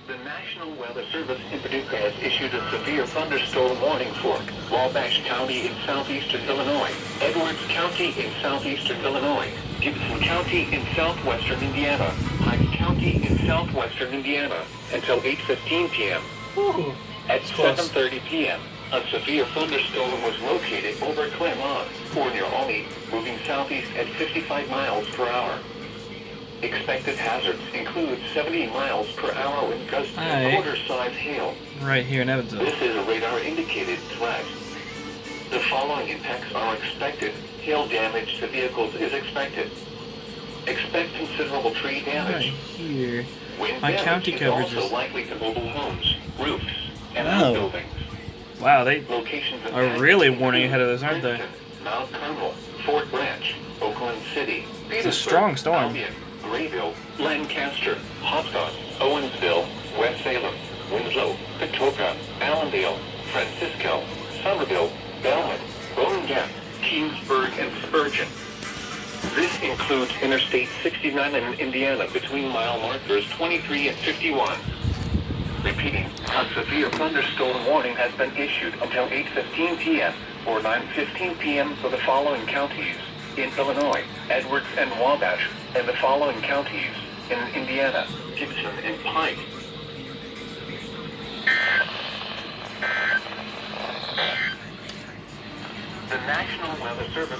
The National Weather Service in Paducah has issued a severe thunderstorm warning for Wabash County in southeastern Illinois, Edwards County in southeastern Illinois, Gibson County in southwestern Indiana, Pike County in southwestern Indiana, until 8:15 p.m. Ooh, At close. 7:30 p.m., a severe thunderstorm was located over Claremont, or near Olney, moving southeast at 55 miles per hour. Expected hazards include 70 miles per hour wind gusts and quarter-size hail. Right here in Evansville. This is a radar-indicated threat. The following impacts are expected. Hail damage to vehicles is expected. Expect considerable tree Right damage. here. Wind My damage county is coverage also is... likely to mobile homes, roofs, and Oh. outbuildings. Wow, they Locations in are really warning ahead of this, aren't they? Princeton, Mount Carmel, Fort Branch, Oakland City, It's a strong storm. Albion, Grayville, Lancaster, Hopkins, Owensville, West Salem, Winslow, Patoka, Allendale, Francisco, Somerville, Belmont, Bowling Gap, Kingsburg, and Spurgeon. This includes Interstate 69 in Indiana between mile markers 23 and 51. Repeating, a severe thunderstorm warning has been issued until 8:15 p.m. or 9:15 p.m. for the following counties in Illinois, Edwards and Wabash, and the following counties in Indiana, Gibson and Pike. The National Weather Service